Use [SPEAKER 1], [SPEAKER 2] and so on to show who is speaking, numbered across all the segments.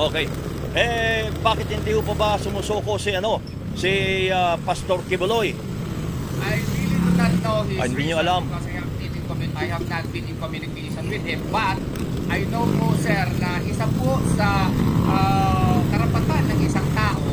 [SPEAKER 1] Okay. Bakit hindi po ba sumusuko si Pastor Kibuloy?
[SPEAKER 2] I really do not know his
[SPEAKER 1] Hindi nyo
[SPEAKER 2] reason
[SPEAKER 1] alam.
[SPEAKER 2] because I have not been in communication with him. But I know po, sir, na isa po sa karapatan ng isang tao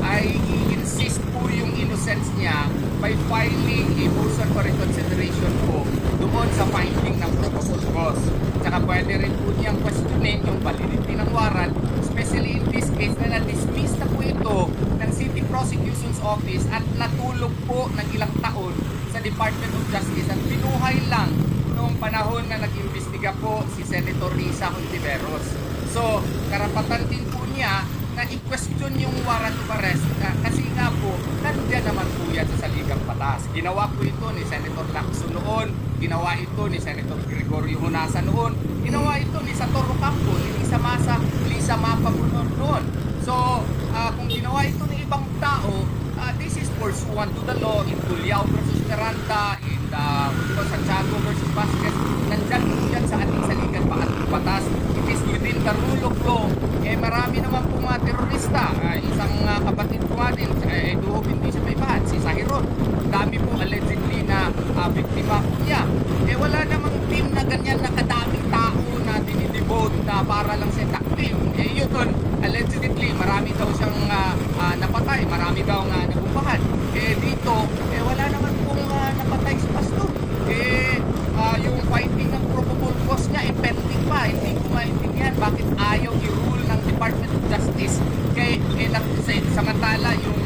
[SPEAKER 2] ay i-insist po yung innocence niya by filing a motion for reconsideration po doon sa finding ng probable cause. Tsaka pwede rin po niyang questionin yung validity ng warrant, especially in this case na na-dismiss na po ito ng City Prosecution's Office at natulog po ng ilang taon sa Department of Justice at binuhay lang noong panahon na nag-imbestiga po si Senator Risa Hontiveros. So, karapatan din po niya na i-question yung warrant of arrest kasi nga po, nandiyan naman po yan sa saligang batas. Ginawa po ito ni Senator Lacson noon, ginawa ito ni Senator Gregorio Honasa noon, ginawa ito ni Satoro Campo, ni Lisa Mapabunor noon. So, kung ginawa ito ng ibang tao, this is pursuant to the law in Tuliao versus Miranda, in Santiago versus Vasquez, nandyan po yan sa ating saligang batas. It is within the rule of law. Marami naman po mga terorista. Isang kapatid ko nga din, duhog hindi siya may bahan, si Sahiron. Dami po allegedly na biktima po niya. Wala namang team na ganyan na kadaming tao na dinidevote na para lang sa taktim. Yun, allegedly, marami daw siyang napatay, marami daw nga nabubahan. Dito, wala naman pong napatay si Pastor. Yung finding ng probable cause niya, pending pa. Hindi ko maintindihan bakit ayaw i-rule ng Department of Justice. Samantala yung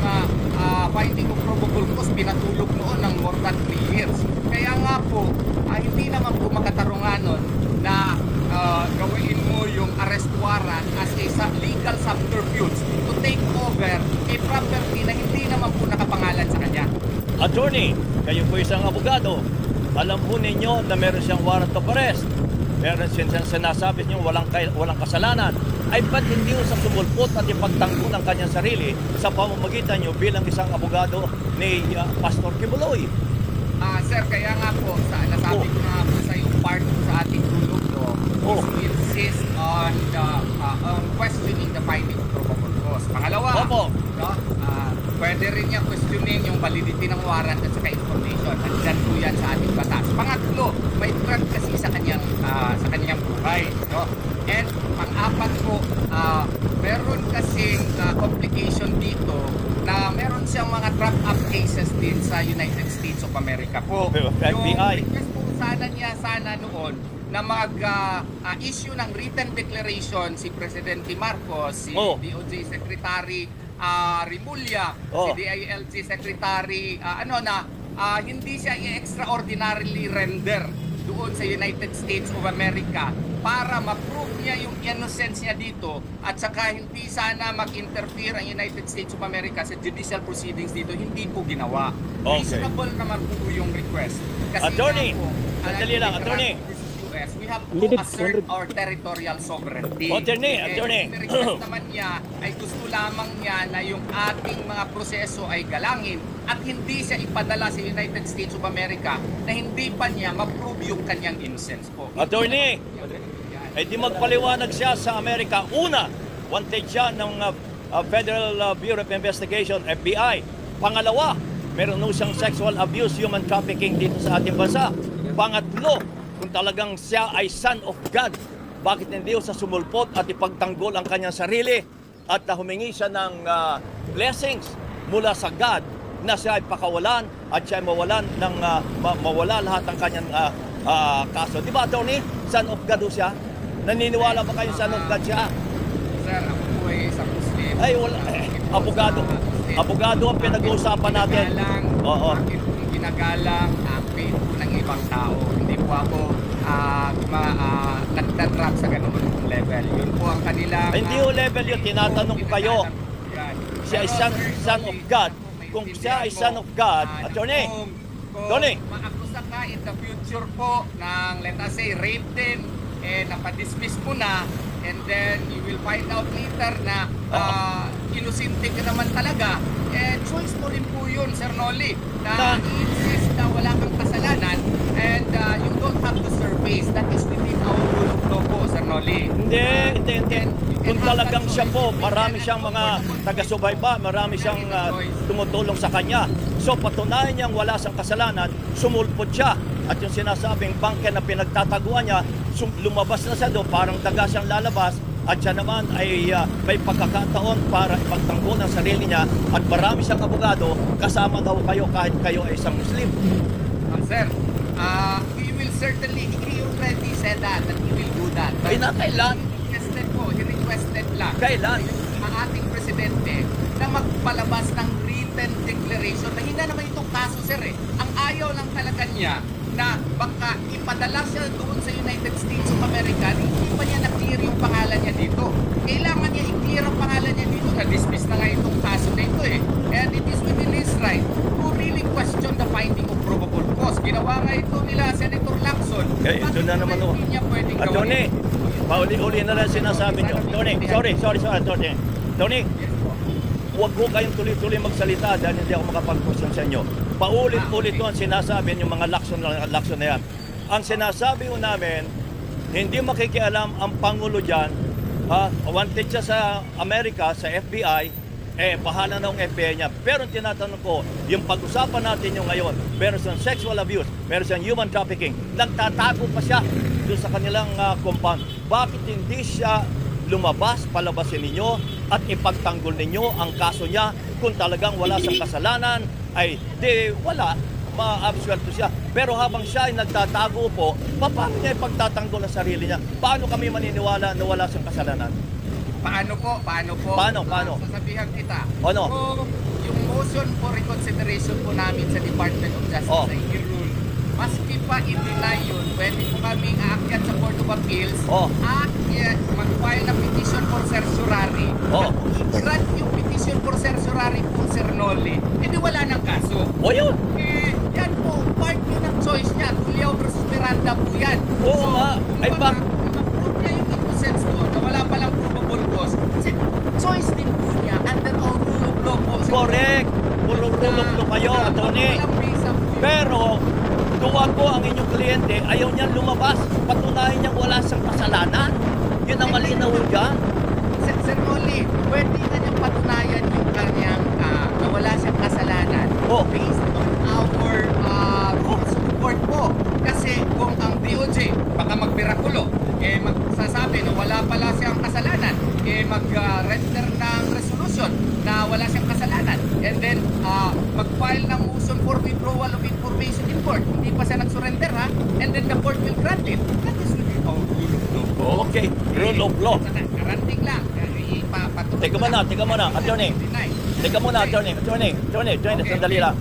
[SPEAKER 2] finding of probable cause pinatulog noon ng more than 3 years. Kaya nga po, hindi naman po makatarungan nun na gawin mo yung arrest warrant as a legal subterfuge to take over a property na hindi naman po nakapangalan sa kanya.
[SPEAKER 1] Attorney, kayo po isang abogado. Alam po ninyo na meron siyang warrant of arrest. Meron siyang sinasabi niyo walang kasalanan. Ay ba't hindi sa sumulpot at ipagtanggol ang kanyang sarili sa pamamagitan niyo bilang isang abogado ni Pastor Kibuloy?
[SPEAKER 2] Sir, kaya nga po, nasabi ko nga po sa yung part sa ating tulog is to insist on questioning the finding of probable cause. Pangalawa, pwede rin niya questioning yung validity ng warrant at saka information. Andyan po yan sa ating batas. Pangatlo, may threat kasi sa kanyang buhay. No? And pang-apat po, meron kasing complication dito na meron siyang mga trap-up cases din sa United States of America po.
[SPEAKER 1] FBI.
[SPEAKER 2] Yung request po sana noon na mag-issue ng written declaration si Presidente Marcos, si DOJ Secretary Rimulya, si DILG Secretary hindi siya i-extraordinarily render doon sa United States of America para ma-prove niya yung innocence niya dito at saka hindi sana mag-interfere ang United States of America sa judicial proceedings dito, hindi po ginawa. Reasonable naman po yung request. Kasi
[SPEAKER 1] Attorney,
[SPEAKER 2] sandali
[SPEAKER 1] lang, Attorney.
[SPEAKER 2] We have to assert our territorial sovereignty.
[SPEAKER 1] Attorney.
[SPEAKER 2] Ang request naman niya ay gusto lamang niya na yung ating mga proseso ay galangin at hindi siya ipadala sa United States of America na hindi pa niya ma-prove yung kanyang innocence po.
[SPEAKER 1] Attorney, di magpaliwanag siya sa Amerika. Una, wanted siya ng Federal Bureau of Investigation, FBI. Pangalawa, meron siyang sexual abuse, human trafficking dito sa ating bansa. Pangatlo, kung talagang siya ay son of God, bakit hindi sa sumulpot at ipagtanggol ang kanyang sarili at humingi siya ng blessings mula sa God na siya ay pakawalan at siya ay mawala lahat ng kanyang kaso. Di ba, Attorney? Son of God siya? Naniniwala ba kayo son of God siya?
[SPEAKER 2] Sir, ako po ay isang Muslim.
[SPEAKER 1] Ay, wala. Abogado ang pinag-uusapan natin.
[SPEAKER 2] Bakit kung ginagalang ang faith ng ibang tao? Hindi po ako nagtatrap sa ganun level. Yun po ang kanilang...
[SPEAKER 1] Hindi yung level yun. Tinatanong kayo. Siya ay son of God. Kung siya ay son of God, Attorney,
[SPEAKER 2] kung maakusa ka in the future po ng, let us say, rape din, napadismiss mo na, and then you will find out later na inosente ka naman talaga, choice mo rin po yun, Sir Noli, na i-insist na wala kang kasalanan and you don't have to surface. That is within our rule of law po, Sir Noli.
[SPEAKER 1] Hindi.
[SPEAKER 2] You can
[SPEAKER 1] talagang siya po, marami siyang mga taga-subayba, marami siyang tumutulong sa kanya. So patunayan niyang wala siyang kasalanan, sumulpot siya. At yung sinasabing bangke na pinagtataguan niya, lumabas na siya doon, parang daga siyang lalabas. At siya naman ay may pagkakataon para ipagtanggol ang sarili niya. At marami siyang abogado, kasama daw kayo kahit kayo ay isang Muslim.
[SPEAKER 2] Sir, he will certainly, he already said that he will do that.
[SPEAKER 1] Ay na, kailan?
[SPEAKER 2] He requested lang.
[SPEAKER 1] Kailan?
[SPEAKER 2] Ang ating presidente na magpalabas ng written declaration na hindi naman itong kaso, sir eh. Ang ayaw lang talaga niya na baka ipadala siya doon sa United States of America, hindi pa niya na-clear yung pangalan niya dito. Kailangan niya i-clear ang pangalan niya dito. Na-dismiss na nga itong kaso na ito eh. And it is within his right to really question the finding of probable cause. Ginawa nga ito nila Senator Lacson.
[SPEAKER 1] Okay, ito na naman o.
[SPEAKER 2] Hindi niya pwedeng gawin.
[SPEAKER 1] Tony, pauli-uli na lang sinasabi niyo. Tony, sorry, Tony. Tony, huwag ko kayong tuloy-tuloy magsalita dahil hindi ako makapag-question sa inyo. Paulit-ulit ko ang sinasabi yung mga Lacson na yan. Ang sinasabi ko namin, hindi makikialam ang Pangulo dyan. Wanted siya sa Amerika, sa FBI, bahala na ang FBI niya. Pero tinatanong ko, yung pag-usapan natin yung ngayon, meron siyang sexual abuse, meron siyang human trafficking, nagtatago pa siya doon sa kanilang compound. Bakit hindi siya lumabas, palabasin ninyo at ipagtanggol ninyo ang kaso niya? Kung talagang wala siyang kasalanan, ay di wala, ma-absuelto siya. Pero habang siya ay nagtatago po, paano niya ipagtatanggol ang sarili niya? Paano kami maniniwala na wala siyang kasalanan?
[SPEAKER 2] Paano po?
[SPEAKER 1] Paano?
[SPEAKER 2] Sasabihan kita.
[SPEAKER 1] Ano?
[SPEAKER 2] Kung yung motion for reconsideration po namin sa Department of Justice ay i-rule, maski pa i-deny yun, pwede po kami aakyat sa Court of Appeals at mag-file ng petition for certiorari. At i-grant yung petition for certiorari po, Sir Noli, edi wala ng kaso.
[SPEAKER 1] O yun!
[SPEAKER 2] Yan po, part yun ng choice niya. Tulio versus Miranda po yan.
[SPEAKER 1] Oo nga. Ay ba?
[SPEAKER 2] Na-prove niya yung innocence po na wala palang probable cause. Kasi choice din po niya under our rule of law po.
[SPEAKER 1] Correct! Rule of law kayo, Tony.
[SPEAKER 2] Walang visa po yun.
[SPEAKER 1] Pero, tuwa ko ang inyong kliyente, ayaw niyan lumabas. Patunayan niyang wala siyang kasalanan. Yun ang malinaw dyan.
[SPEAKER 2] Sir Noli, pwede na niyang patunayan yung kanyang na wala siyang kasalanan based on our rules of court po. Kasi kung ang DOJ baka magmirakulo, magsasabi na wala pala siyang kasalanan, mag-render ng resolution na wala siyang kasalanan, and then mag-file ng motion for withdrawal of information in court. Hindi pa siya nag-surrender ha, and then the court will grant it. That is within our rule of law.
[SPEAKER 1] Okay, rule of law.
[SPEAKER 2] Garanting lang.
[SPEAKER 1] Teka muna, attorney. Teka muna, attorney, sandali lang.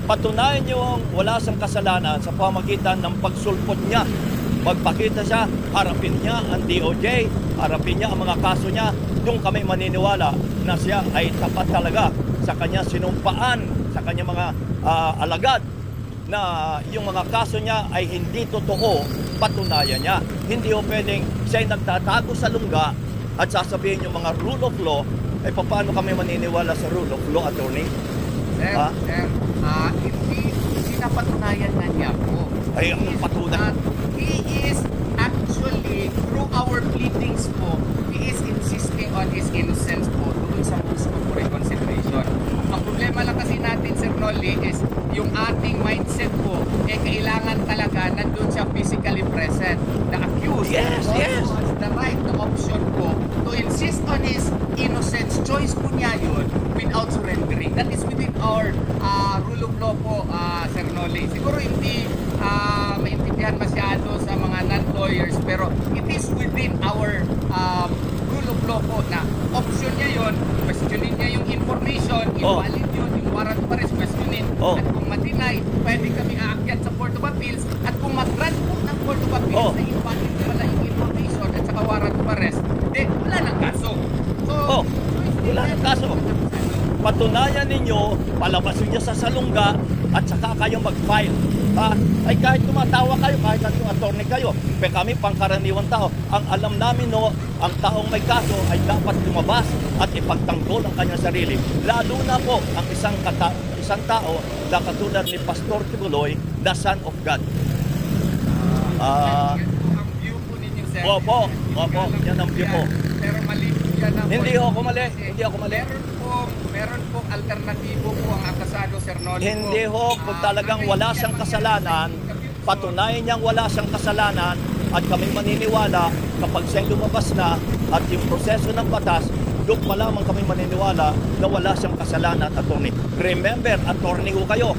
[SPEAKER 1] Patunayan niyo wala siyang kasalanan sa pamagitan ng pagsulpot niya. Magpakita siya, harapin niya ang DOJ, harapin niya ang mga kaso niya. Doon kami maniniwala na siya ay tapat talaga sa kanya sinumpaan, sa kanya mga alagad na yung mga kaso niya ay hindi totoo. Patunayan niya. Hindi o pwedeng siya ay nagtatago sa lungga at sasabihin yung mga rule of law, ay paano kami maniniwala sa rule of law, attorney?
[SPEAKER 2] Sir, hindi napatunayan na niya po.
[SPEAKER 1] Ay, ang patunay.
[SPEAKER 2] He is actually, through our pleadings po, he is insisting on his innocence po doon sa motion for reconsideration. Ang problema lang kasi natin, Sir Noli, is yung ating mindset po, kailangan talaga nandun siya physically present. The accused
[SPEAKER 1] yes.
[SPEAKER 2] has the right, the option po, to insist on his innocence. Choice po niya yun without surrendering. That is within our rule of law po, Sir Noli. Siguro hindi maintindihan masyado sa mga non-lawyers, pero it is within our rule of law po na option niya yun, questionin niya yung information, invalid yun, yung warrant of arrest, questionin. At kung ma-deny, pwede kami aakyat sa Court of Appeals, at kung mag-grant po ng Court of Appeals na invalid pala yung information at saka warrant of arrest, then wala ng kaso. So,
[SPEAKER 1] wala ng kaso. Patunayan ninyo, palabasin niya sa salungga, at saka kayo mag-file. Ay kahit tumatawa kayo, kahit attorney kayo, pero kami pangkaraniwang tao, ang alam namin ang taong may kaso ay dapat lumabas at ipagtanggol ang kanyang sarili. Lalo na po ang isang tao na katulad ni Pastor Tibuloy, the Son of God.
[SPEAKER 2] Yan po ang view po ninyo, sir.
[SPEAKER 1] Opo, yan ang view po.
[SPEAKER 2] pero mali po yan ang
[SPEAKER 1] Hindi
[SPEAKER 2] point.
[SPEAKER 1] ako mali.
[SPEAKER 2] Kasi
[SPEAKER 1] Hindi ako mali.
[SPEAKER 2] Meron pong alternatibo po ang akasado, Sir Noli.
[SPEAKER 1] Hindi ho, kung talagang wala siyang kasalanan, patunayan niyang wala siyang kasalanan at kami maniniwala kapag siya lumabas na at yung proseso ng batas, doon pa lamang kami maniniwala na wala siyang kasalanan, attorney. Remember, attorney ho kayo.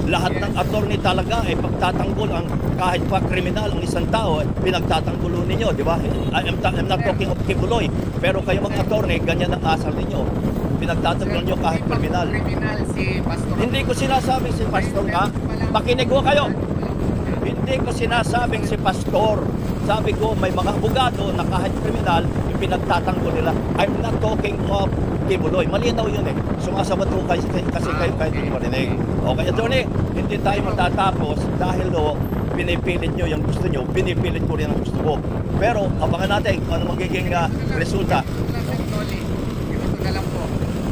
[SPEAKER 1] Lahat ng attorney talaga ay pagtatanggol ang kahit pa kriminal ang isang tao, pinagtatanggulo ninyo, di ba? I'm not talking of Kibuloy, pero kayo mga attorney, ganyan ang asal ninyo. Pinagtatanggol nyo kahit kriminal.
[SPEAKER 2] Kriminal si Pastor.
[SPEAKER 1] Hindi ko sinasabing si pastor ka. Makinig ho kayo. Hindi ko sinasabing si pastor. Sabi ko, may mga abogado na kahit kriminal, pinagtatanggol nila. I'm not talking of Kibuloy. Malinaw yun eh. Sumasabat ho kasi kayo kahit hindi marinig. Okay, attorney, hindi tayo matatapos dahil pinipilit nyo yung gusto nyo, pinipilit ko rin ang gusto ko. Pero abangan natin kung ano magiging resulta.
[SPEAKER 2] Ganito na lang po.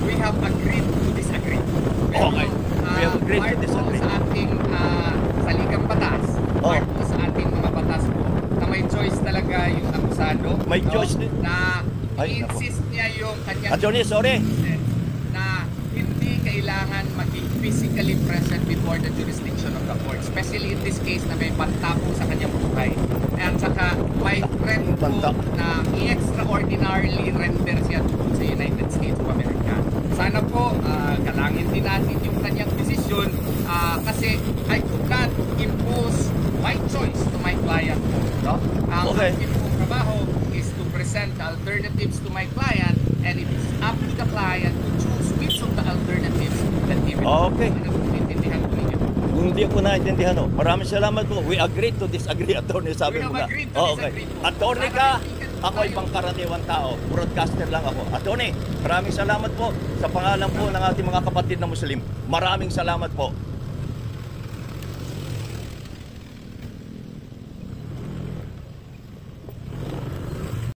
[SPEAKER 2] We have agreed to disagree.
[SPEAKER 1] Okay. We have agreed to disagree.
[SPEAKER 2] Sa ating saligang batas, part po sa ating mga batas po, na may choice talaga yung akusado.
[SPEAKER 1] May choice din.
[SPEAKER 2] Na
[SPEAKER 1] Ay,
[SPEAKER 2] i-insist niya yung kanyang
[SPEAKER 1] Attorney, sorry.
[SPEAKER 2] na hindi kailangan maging physically present before the jurisdiction of the court. Especially in this case na may banta po sa kanyang buhay. At saka may threat po
[SPEAKER 1] Banta.
[SPEAKER 2] na i-extraordinarily render siya sa United States of America. Sana po galangin din natin yung kanyang desisyon kasi I could not impose my choice to my client po. No? Ang
[SPEAKER 1] Okay.
[SPEAKER 2] aking pong trabaho is to present the alternatives to my client and it is up to the client to choose which of the alternatives that he will.
[SPEAKER 1] Okay.
[SPEAKER 2] Naiintindihan po ninyo.
[SPEAKER 1] Hindi ko naintindihan. Maraming salamat po. We agreed to disagree, attorney. Sabi
[SPEAKER 2] We
[SPEAKER 1] mo
[SPEAKER 2] have
[SPEAKER 1] nga.
[SPEAKER 2] agreed to
[SPEAKER 1] Okay.
[SPEAKER 2] disagree po.
[SPEAKER 1] Attorney ka, ako ay pangkaraniwang tao. Broadcaster lang ako. Attorney, maraming salamat po sa pangalan po ng ating mga kapatid na Muslim. Maraming salamat po.